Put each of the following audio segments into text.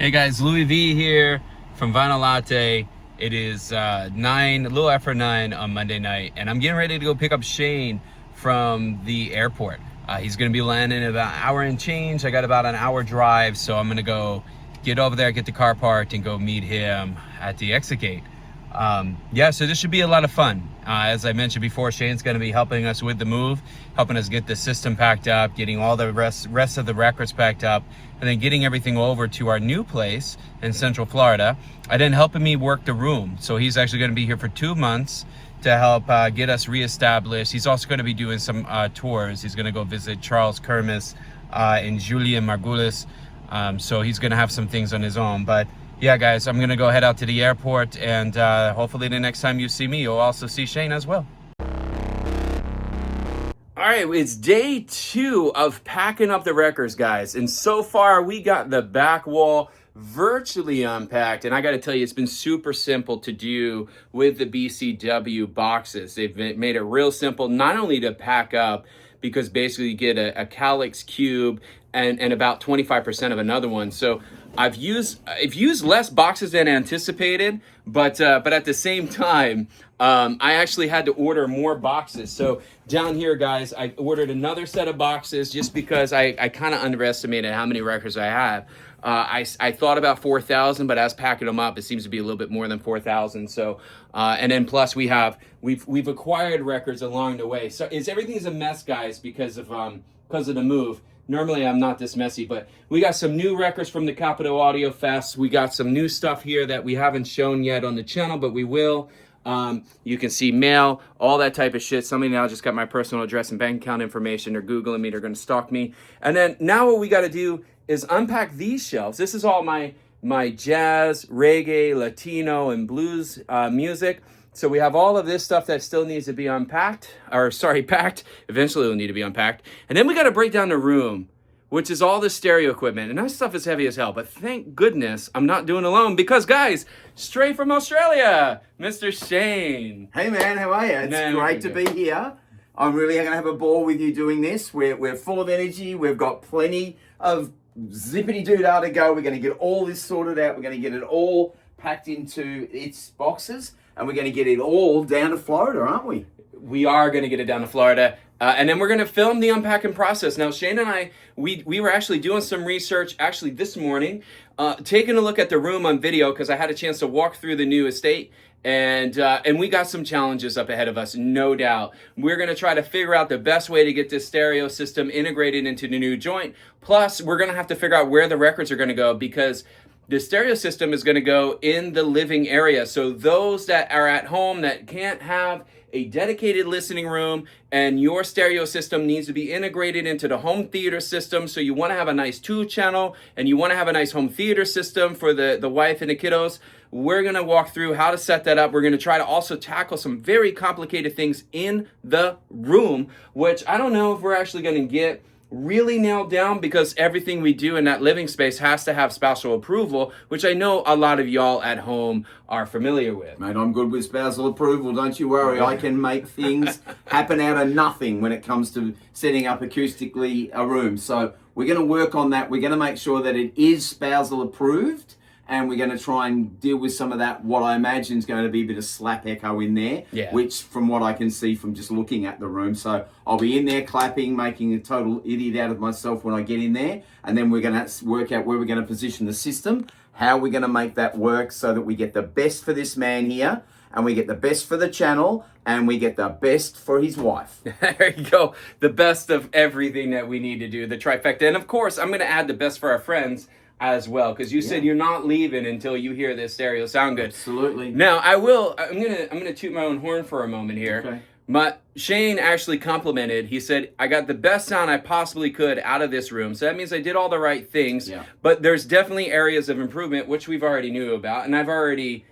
Hey guys, Louis V here from Vinyl Latte. It is a little after 9 on Monday night, and I'm getting ready to go pick up Shane from the airport. He's gonna be landing in about an hour and change. I got about an hour drive, so I'm gonna go get over there, get the car parked, and go meet him at the exit gate. Yeah, so this should be a lot of fun. As I mentioned before, Shane's going to be helping us with the move, helping us get the system packed up, getting all the rest of the records packed up, and then getting everything over to our new place in Central Florida, and then helping me work the room. So he's actually going to be here for 2 months to help get us reestablished. He's also going to be doing some tours. He's going to go visit Charles Kermis and Julian Margulis. So he's going to have some things on his own. But yeah, guys, I'm going to go head out to the airport, and hopefully the next time you see me, you'll also see Shane as well. All right, it's day 2 of packing up the records, guys. And so far, we got the back wall virtually unpacked. And I got to tell you, it's been super simple to do with the BCW boxes. They've made it real simple, not only to pack up, because basically you get a calyx cube and about 25% of another one. So I've used less boxes than anticipated, but at the same time, I actually had to order more boxes. So down here, guys, I ordered another set of boxes just because I kind of underestimated how many records I have. I thought about 4,000, but as packing them up, it seems to be a little bit more than 4,000. So, and then plus we've acquired records along the way. So everything's a mess, guys, because of the move. Normally I'm not this messy, but we got some new records from the Capitol Audio Fest. We got some new stuff here that we haven't shown yet on the channel, but we will. You can see mail, all that type of shit. Somebody now just got my personal address and bank account information. They're Googling me. They're going to stalk me. And then now what we got to do is unpack these shelves. This is all my jazz, reggae, Latino, and blues music. So we have all of this stuff that still needs to be packed. Eventually it'll need to be unpacked. And then we got to break down the room, which is all the stereo equipment. And that stuff is heavy as hell. But thank goodness I'm not doing it alone, because, guys, straight from Australia, Mr. Shane. Hey, man, how are you? It's great to be here. I'm really going to have a ball with you doing this. We're full of energy. We've got plenty of zippity-doo-dah to go. We're going to get all this sorted out. We're going to get it all packed into its boxes. And we're going to get it all down to Florida, aren't we? We are going to get it down to Florida. And then we're going to film the unpacking process. Now, Shane and I, we were actually doing some research actually this morning, taking a look at the room on video, because I had a chance to walk through the new estate. And we got some challenges up ahead of us, no doubt. We're going to try to figure out the best way to get this stereo system integrated into the new joint. Plus, we're going to have to figure out where the records are going to go, because the stereo system is going to go in the living area. So those that are at home that can't have a dedicated listening room, and your stereo system needs to be integrated into the home theater system. So you want to have a nice 2-channel, and you want to have a nice home theater system for the wife and the kiddos. We're going to walk through how to set that up. We're going to try to also tackle some very complicated things in the room, which I don't know if we're actually going to get really nailed down, because everything we do in that living space has to have spousal approval, which I know a lot of y'all at home are familiar with. Mate, I'm good with spousal approval, don't you worry. I can make things happen out of nothing when it comes to setting up acoustically a room. So we're going to work on that. We're going to make sure that it is spousal approved, and we're going to try and deal with some of that, what I imagine is going to be a bit of slap echo in there, which from what I can see from just looking at the room. So I'll be in there clapping, making a total idiot out of myself when I get in there. And then we're going to work out where we're going to position the system, how we're going to make that work so that we get the best for this man here, and we get the best for the channel, and we get the best for his wife. There you go. The best of everything that we need to do, the trifecta. And of course, I'm going to add the best for our friends as well, because you said you're not leaving until you hear this stereo sound good. Absolutely. Now I'm gonna toot my own horn for a moment here. Okay. Shane actually complimented. He said, I got the best sound I possibly could out of this room. So that means I did all the right things. Yeah. But there's definitely areas of improvement, which we've already knew about, and I've already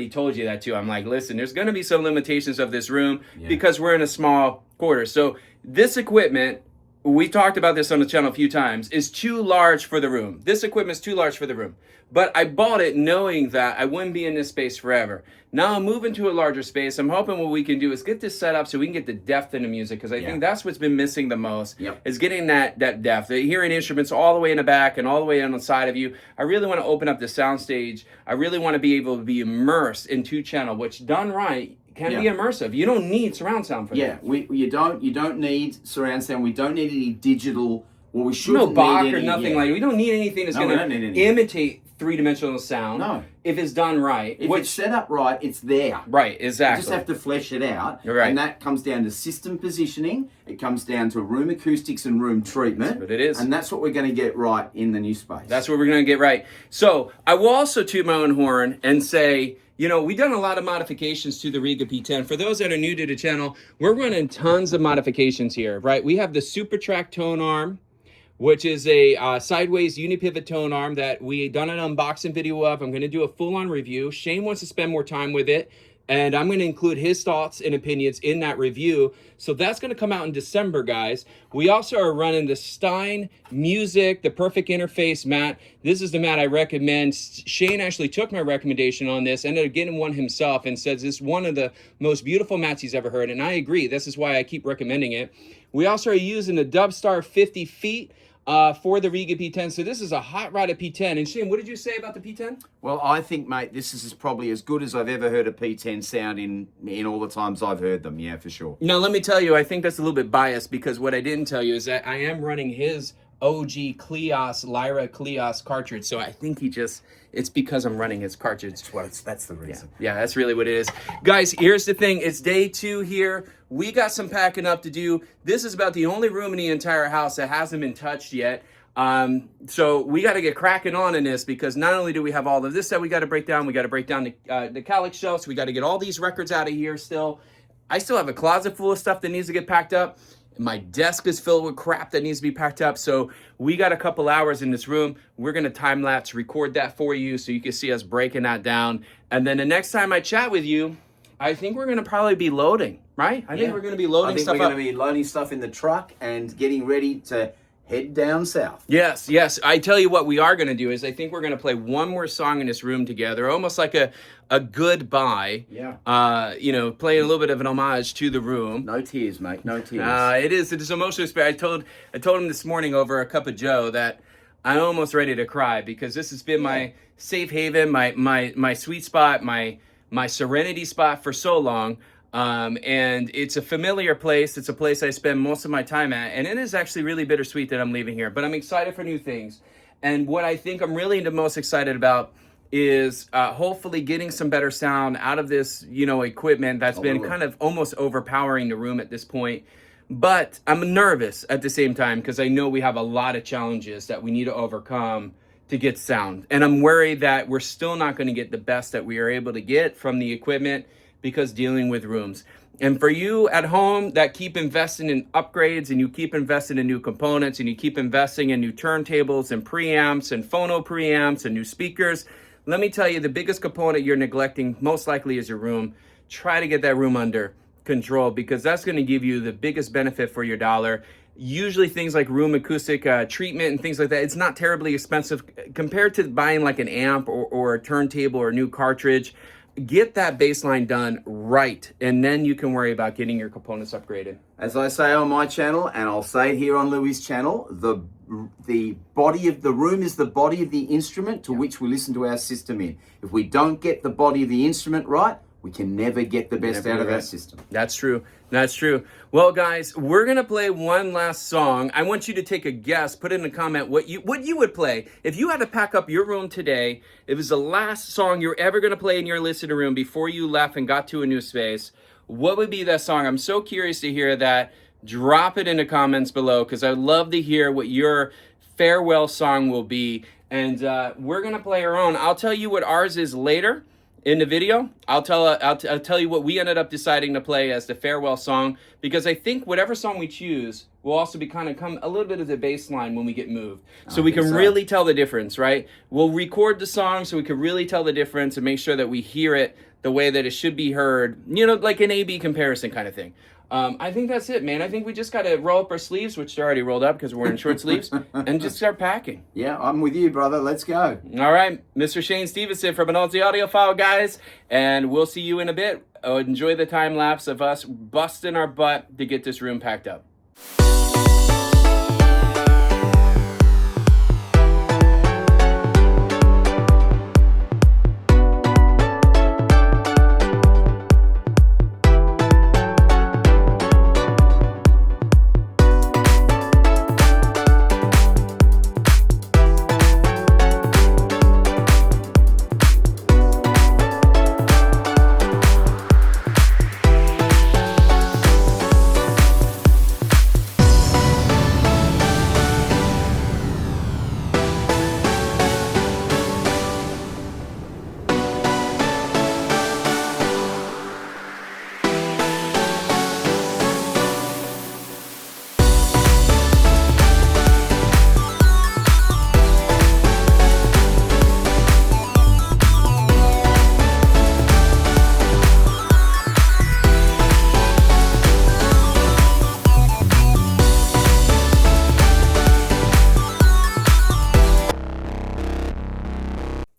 told you that too. I'm like, listen, there's going to be some limitations of this room because we're in a small quarter. So this equipment, we talked about this on the channel a few times, is too large for the room. This equipment is too large for the room. But I bought it knowing that I wouldn't be in this space forever. Now I'm moving to a larger space. I'm hoping what we can do is get this set up so we can get the depth in the music, because I think that's what's been missing the most, is getting that depth. Hearing instruments all the way in the back and all the way on the side of you. I really want to open up the sound stage. I really want to be able to be immersed in 2-channel, which done right can be immersive. You don't need surround sound for that. You don't need surround sound. We don't need any digital. Well, we shouldn't no Bach need any, or nothing like. We don't need anything that's going to imitate 3-dimensional sound. No. If it's done right. If it's set up right, it's there. Right, exactly. You just have to flesh it out. Right. And that comes down to system positioning. It comes down to room acoustics and room treatment. That's what it is. And that's what we're going to get right in the new space. That's what we're going to get right. So I will also toot my own horn and say, you know, we've done a lot of modifications to the Riga P10. For those that are new to the channel, we're running tons of modifications here, right? We have the SuperTrack tone arm, which is a sideways unipivot tone arm that we done an unboxing video of. I'm going to do a full-on review. Shane wants to spend more time with it, and I'm going to include his thoughts and opinions in that review. So that's going to come out in December, guys. We also are running the Stein Music, the Perfect Interface mat. This is the mat I recommend. Shane actually took my recommendation on this, ended up getting one himself, and says this is one of the most beautiful mats he's ever heard. And I agree. This is why I keep recommending it. We also are using the Dubstar 50 feet for the Riga P10. So this is a hot rod at P10. And Shane, what did you say about the P10? Well, I think, mate, this is probably as good as I've ever heard a P10 sound in all the times I've heard them. Yeah, for sure. Now, let me tell you, I think that's a little bit biased, because what I didn't tell you is that I am running his OG Lyra Kleos cartridge. So I think it's because I'm running his cartridge. That's the reason. Yeah, that's really what it is. Guys, here's the thing. It's day 2 here. We got some packing up to do. This is about the only room in the entire house that hasn't been touched yet. So we got to get cracking on in this, because not only do we have all of this that we got to break down, we got to break down the Calyx shelf. So we got to get all these records out of here still. I still have a closet full of stuff that needs to get packed up. My desk is filled with crap that needs to be packed up. So we got a couple hours in this room. We're going to time lapse record that for you so you can see us breaking that down. And then the next time I chat with you, I think we're going to probably be loading, right? I think we're going to be loading stuff up. I think we're going to be loading stuff in the truck and getting ready to head down south. Yes, yes. I tell you what we are going to do is I think we're going to play one more song in this room together, almost like a goodbye. Yeah. You know, playing a little bit of an homage to the room. No tears, mate. No tears. It is emotional. I told him this morning over a cup of Joe that I'm almost ready to cry, because this has been my safe haven, my sweet spot, my serenity spot for so long. And it's a familiar place. It's a place I spend most of my time at. And it is actually really bittersweet that I'm leaving here. But I'm excited for new things. And what I think I'm really the most excited about is hopefully getting some better sound out of this, equipment that's been kind of almost overpowering the room at this point. But I'm nervous at the same time, because I know we have a lot of challenges that we need to overcome to get sound. And I'm worried that we're still not going to get the best that we are able to get from the equipment, because dealing with rooms. And for you at home that keep investing in upgrades, and you keep investing in new components, and you keep investing in new turntables and preamps and phono preamps and new speakers, let me tell you, the biggest component you're neglecting most likely is your room. Try to get that room under control, because that's going to give you the biggest benefit for your dollar. Usually things like room acoustic treatment and things like that, it's not terribly expensive compared to buying like an amp or a turntable or a new cartridge. Get that baseline done right, and then you can worry about getting your components upgraded. As I say on my channel, and I'll say it here on Louis' channel, the body of the room is the body of the instrument to which we listen to our system in. If we don't get the body of the instrument right, we can never get the best out of our system. That's true. That's true. Well, guys, we're going to play one last song. I want you to take a guess. Put in a comment what you would play. If you had to pack up your room today, it was the last song you're ever going to play in your listening room before you left and got to a new space, what would be that song? I'm so curious to hear that. Drop it in the comments below, because I'd love to hear what your farewell song will be. And we're going to play our own. I'll tell you what ours is later in the video. I'll tell you what we ended up deciding to play as the farewell song, because I think whatever song we choose will also be come a little bit of the bass line when we get moved. So we can really tell the difference, right? We'll record the song so we can really tell the difference and make sure that we hear it the way that it should be heard, like an A-B comparison kind of thing. I think that's it, man. I think we just got to roll up our sleeves, which are already rolled up because we're wearing short sleeves, and just start packing. Yeah, I'm with you, brother. Let's go. All right, Mr. Shane Stevenson from an Audiophile, guys, and we'll see you in a bit. Enjoy the time lapse of us busting our butt to get this room packed up.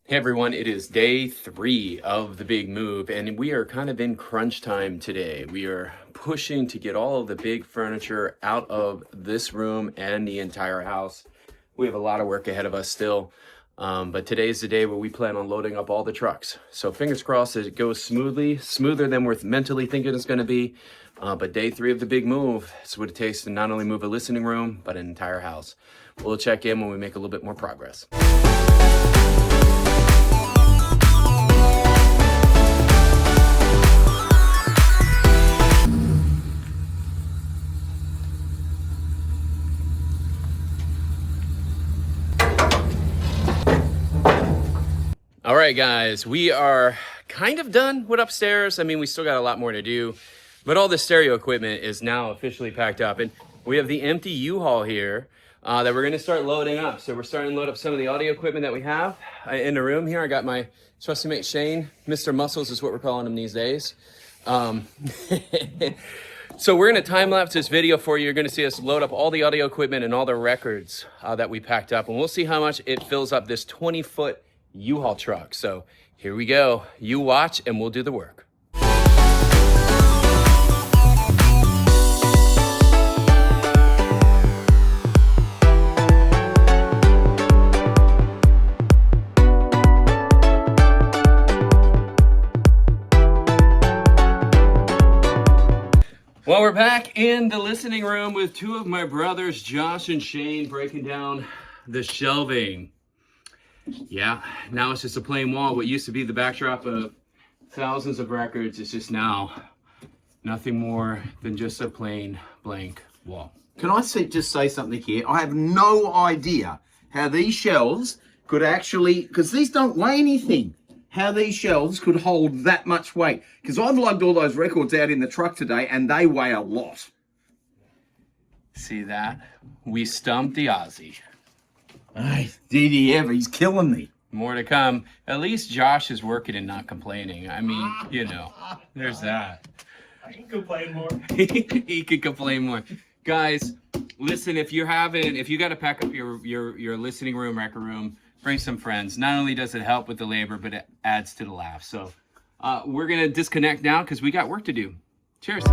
Hey everyone, it is day 3 of the big move, and we are kind of in crunch time today. We are pushing to get all of the big furniture out of this room and the entire house. We have a lot of work ahead of us still, but today is the day where we plan on loading up all the trucks. So fingers crossed that it goes smoothly, smoother than we're mentally thinking it's going to be. But day 3 of the big move is what it takes to not only move a listening room, but an entire house. We'll check in when we make a little bit more progress. All right, guys, we are kind of done with upstairs. I mean, we still got a lot more to do, but all the stereo equipment is now officially packed up, and we have the empty U-Haul here that we're gonna start loading up. So we're starting to load up some of the audio equipment that we have in the room here. I got my trusty mate Shane, Mr. Muscles is what we're calling him these days. So we're gonna time lapse this video for you. You're gonna see us load up all the audio equipment and all the records that we packed up, and we'll see how much it fills up this 20-foot U-Haul truck. So here we go. You watch and we'll do the work. Well, we're back in the listening room with 2 of my brothers, Josh and Shane, breaking down the shelving. Yeah, now it's just a plain wall. What used to be the backdrop of thousands of records is just now nothing more than just a plain blank wall. Can I just say something here? I have no idea how these shelves could actually, because these don't weigh anything, how these shelves could hold that much weight. Because I've lugged all those records out in the truck today and they weigh a lot. See that? We stumped the Aussie. Hey, did he ever? He's killing me. More to come. At least Josh is working and not complaining. I mean, you know, there's that. I can complain more. He could complain more. Guys, listen, if you got to pack up your listening room, record room, bring some friends. Not only does it help with the labor, but it adds to the laugh. So we're going to disconnect now because we got work to do. Cheers.